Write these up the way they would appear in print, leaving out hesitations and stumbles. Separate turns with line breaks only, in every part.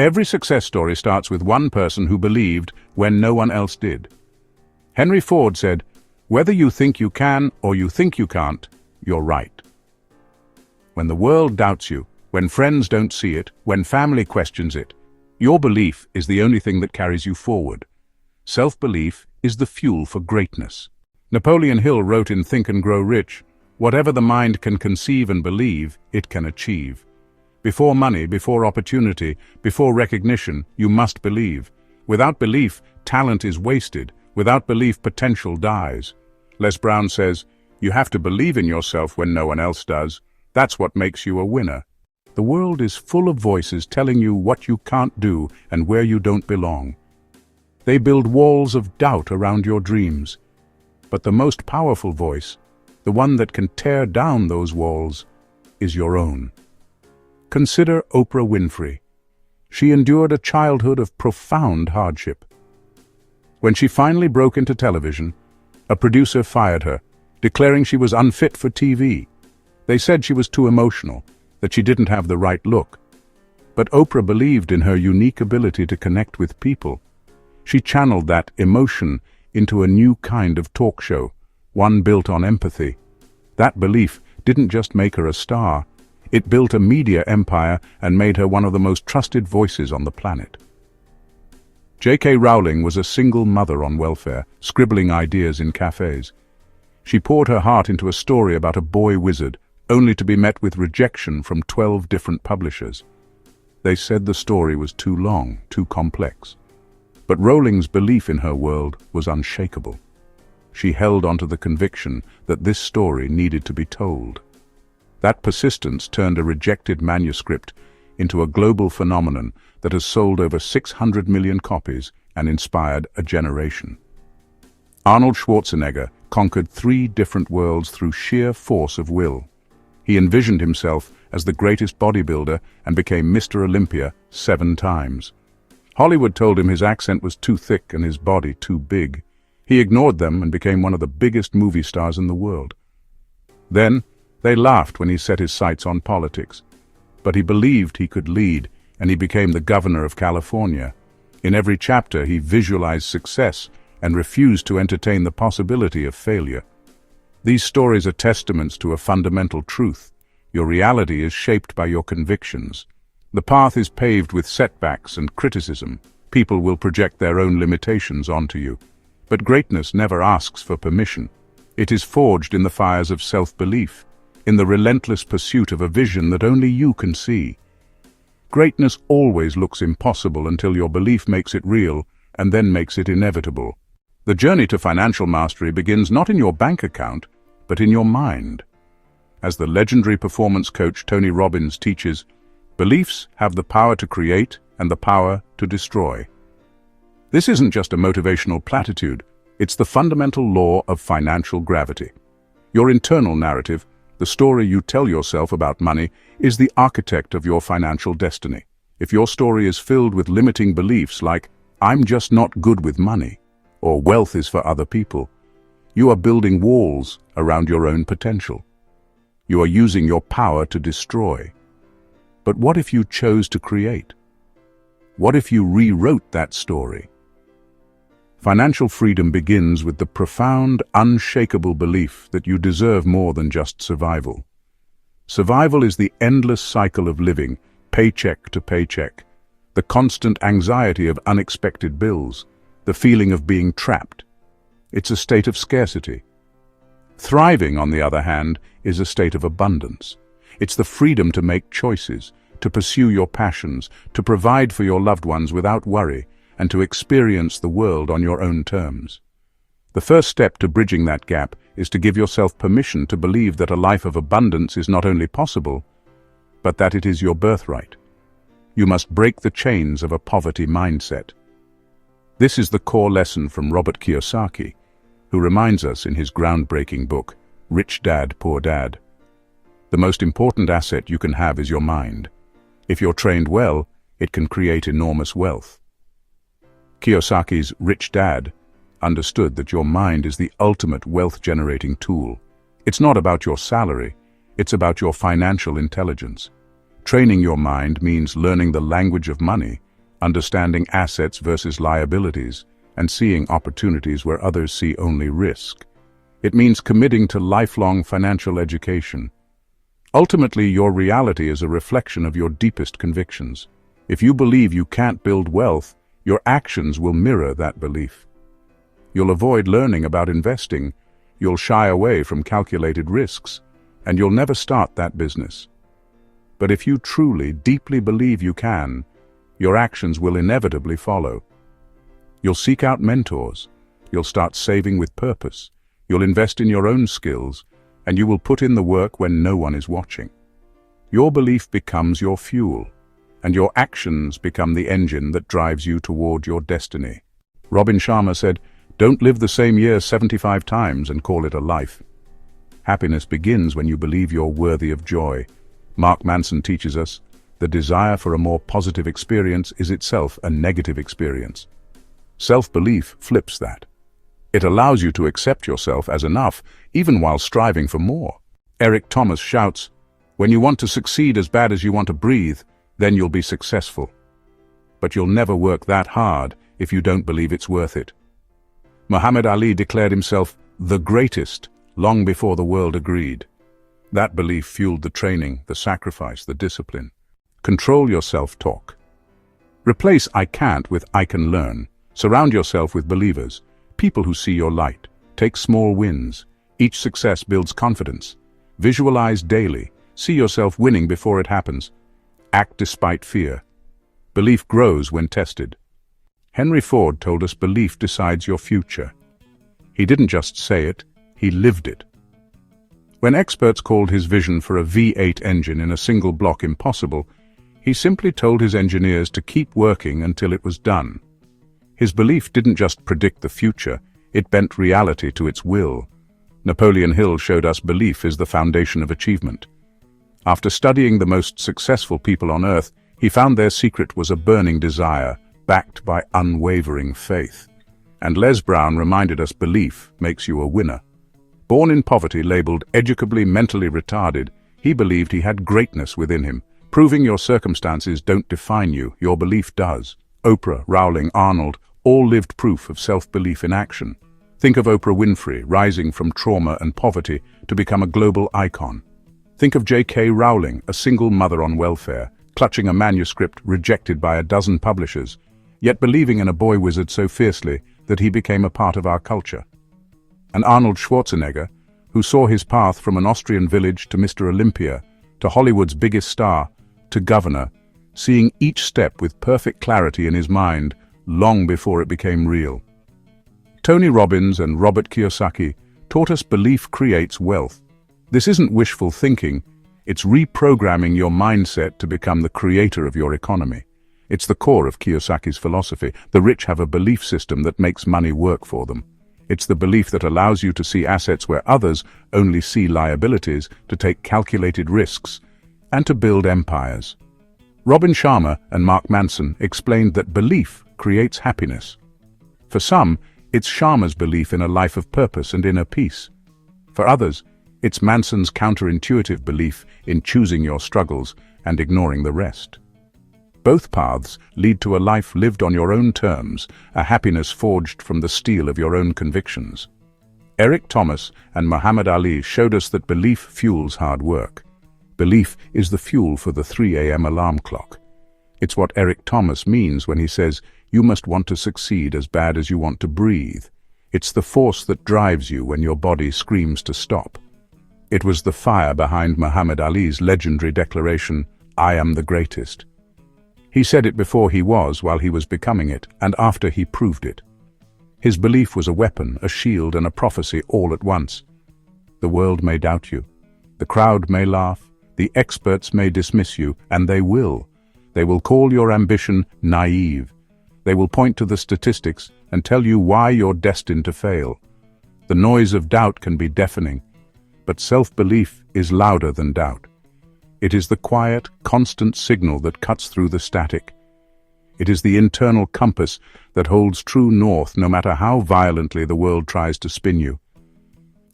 Every success story starts with one person who believed when no one else did. Henry Ford said, "Whether you think you can or you think you can't, you're right." When the world doubts you, when friends don't see it, when family questions it, your belief is the only thing that carries you forward. Self-belief is the fuel for greatness. Napoleon Hill wrote in Think and Grow Rich, "Whatever the mind can conceive and believe, it can achieve." Before money, before opportunity, before recognition, you must believe. Without belief, talent is wasted. Without belief, potential dies. Les Brown says, "You have to believe in yourself when no one else does. That's what makes you a winner." The world is full of voices telling you what you can't do and where you don't belong. They build walls of doubt around your dreams. But the most powerful voice, the one that can tear down those walls, is your own. Consider Oprah Winfrey. She endured a childhood of profound hardship. When she finally broke into television, a producer fired her, declaring she was unfit for TV. They said she was too emotional, that she didn't have the right look. But Oprah believed in her unique ability to connect with people. She channeled that emotion into a new kind of talk show, one built on empathy. That belief didn't just make her a star, it built a media empire and made her one of the most trusted voices on the planet. J.K. Rowling was a single mother on welfare, scribbling ideas in cafes. She poured her heart into a story about a boy wizard, only to be met with rejection from 12 different publishers. They said the story was too long, too complex. But Rowling's belief in her world was unshakable. She held onto the conviction that this story needed to be told. That persistence turned a rejected manuscript into a global phenomenon that has sold over 600 million copies and inspired a generation. Arnold Schwarzenegger conquered 3 different worlds through sheer force of will. He envisioned himself as the greatest bodybuilder and became Mr. Olympia 7 times. Hollywood told him his accent was too thick and his body too big. He ignored them and became one of the biggest movie stars in the world. Then, they laughed when he set his sights on politics. But he believed he could lead, and he became the governor of California. In every chapter, he visualized success and refused to entertain the possibility of failure. These stories are testaments to a fundamental truth. Your reality is shaped by your convictions. The path is paved with setbacks and criticism. People will project their own limitations onto you. But greatness never asks for permission. It is forged in the fires of self-belief, in the relentless pursuit of a vision that only you can see. Greatness always looks impossible until your belief makes it real and then makes it inevitable. The journey to financial mastery begins not in your bank account, but in your mind. As the legendary performance coach Tony Robbins teaches, beliefs have the power to create and the power to destroy. This isn't just a motivational platitude, it's the fundamental law of financial gravity. Your internal narrative, the story you tell yourself about money, is the architect of your financial destiny. If your story is filled with limiting beliefs like, "I'm just not good with money," or "wealth is for other people," you are building walls around your own potential. You are using your power to destroy. But what if you chose to create? What if you rewrote that story? Financial freedom begins with the profound, unshakable belief that you deserve more than just survival. Survival is the endless cycle of living, paycheck to paycheck, the constant anxiety of unexpected bills, the feeling of being trapped. It's a state of scarcity. Thriving, on the other hand, is a state of abundance. It's the freedom to make choices, to pursue your passions, to provide for your loved ones without worry, and to experience the world on your own terms. The first step to bridging that gap is to give yourself permission to believe that a life of abundance is not only possible, but that it is your birthright. You must break the chains of a poverty mindset. This is the core lesson from Robert Kiyosaki, who reminds us in his groundbreaking book, Rich Dad, Poor Dad. The most important asset you can have is your mind. If you're trained well, it can create enormous wealth. Kiyosaki's Rich Dad understood that your mind is the ultimate wealth-generating tool. It's not about your salary, it's about your financial intelligence. Training your mind means learning the language of money, understanding assets versus liabilities, and seeing opportunities where others see only risk. It means committing to lifelong financial education. Ultimately, your reality is a reflection of your deepest convictions. If you believe you can't build wealth, your actions will mirror that belief. You'll avoid learning about investing, you'll shy away from calculated risks, and you'll never start that business. But if you truly, deeply believe you can, your actions will inevitably follow. You'll seek out mentors, you'll start saving with purpose, you'll invest in your own skills, and you will put in the work when no one is watching. Your belief becomes your fuel, and your actions become the engine that drives you toward your destiny. Sharma said, "Don't live the same year 75 times and call it a life." Happiness begins when you believe you're worthy of joy. Manson teaches us, the desire for a more positive experience is itself a negative experience. Self-belief flips that. It allows you to accept yourself as enough, even while striving for more. Eric Thomas shouts, "When you want to succeed as bad as you want to breathe, then you'll be successful. But you'll never work that hard if you don't believe it's worth it." Muhammad Ali declared himself the greatest long before the world agreed. That belief fueled the training, the sacrifice, the discipline. Control your self-talk. Replace "I can't" with "I can learn." Surround yourself with believers, people who see your light. Take small wins. Each success builds confidence. Visualize daily. See yourself winning before it happens. Act despite fear. Belief grows when tested. Henry Ford told us belief decides your future. He didn't just say it, he lived it. When experts called his vision for a V8 engine in a single block impossible, he simply told his engineers to keep working until it was done. His belief didn't just predict the future, it bent reality to its will. Napoleon Hill showed us belief is the foundation of achievement. After studying the most successful people on earth, he found their secret was a burning desire, backed by unwavering faith. And Les Brown reminded us belief makes you a winner. Born in poverty, labeled educably mentally retarded, he believed he had greatness within him. Proving your circumstances don't define you, your belief does. Oprah, Rowling, Arnold, all lived proof of self-belief in action. Think of Oprah Winfrey, rising from trauma and poverty to become a global icon. Think of J.K. Rowling, a single mother on welfare, clutching a manuscript rejected by a dozen publishers, yet believing in a boy wizard so fiercely that he became a part of our culture. And Arnold Schwarzenegger, who saw his path from an Austrian village to Mr. Olympia, to Hollywood's biggest star, to governor, seeing each step with perfect clarity in his mind, long before it became real. Tony Robbins and Robert Kiyosaki taught us belief creates wealth. This isn't wishful thinking, it's reprogramming your mindset to become the creator of your economy. It's the core of Kiyosaki's philosophy. The rich have a belief system that makes money work for them. It's the belief that allows you to see assets where others only see liabilities, to take calculated risks, and to build empires. Sharma and Manson explained that belief creates happiness. For some, it's Sharma's belief in a life of purpose and inner peace. For others, it's Manson's counterintuitive belief in choosing your struggles and ignoring the rest. Both paths lead to a life lived on your own terms, a happiness forged from the steel of your own convictions. Eric Thomas and Muhammad Ali showed us that belief fuels hard work. Belief is the fuel for the 3 a.m. alarm clock. It's what Eric Thomas means when he says, you must want to succeed as bad as you want to breathe. It's the force that drives you when your body screams to stop. It was the fire behind Muhammad Ali's legendary declaration, "I am the greatest." He said it before he was, while he was becoming it, and after he proved it. His belief was a weapon, a shield, and a prophecy all at once. The world may doubt you. The crowd may laugh. The experts may dismiss you, and they will. They will call your ambition naive. They will point to the statistics and tell you why you're destined to fail. The noise of doubt can be deafening, but self-belief is louder than doubt. It is the quiet, constant signal that cuts through the static. It is the internal compass that holds true north no matter how violently the world tries to spin you.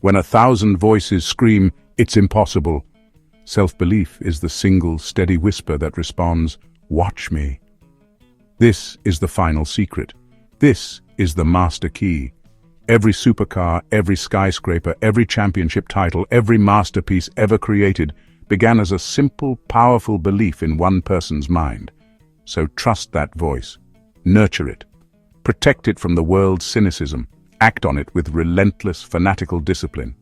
When 1,000 voices scream, "It's impossible," self-belief is the single, steady whisper that responds, "Watch me." This is the final secret. This is the master key. Every supercar, every skyscraper, every championship title, every masterpiece ever created began as a simple, powerful belief in one person's mind. So trust that voice. Nurture it. Protect it from the world's cynicism. Act on it with relentless, fanatical discipline.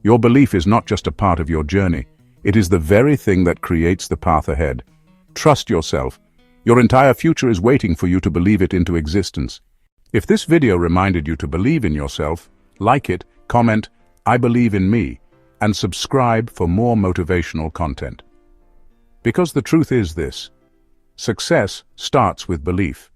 Your belief is not just a part of your journey. It is the very thing that creates the path ahead. Trust yourself. Your entire future is waiting for you to believe it into existence. If this video reminded you to believe in yourself, like it, comment, "I believe in me," and subscribe for more motivational content. Because the truth is this: success starts with belief.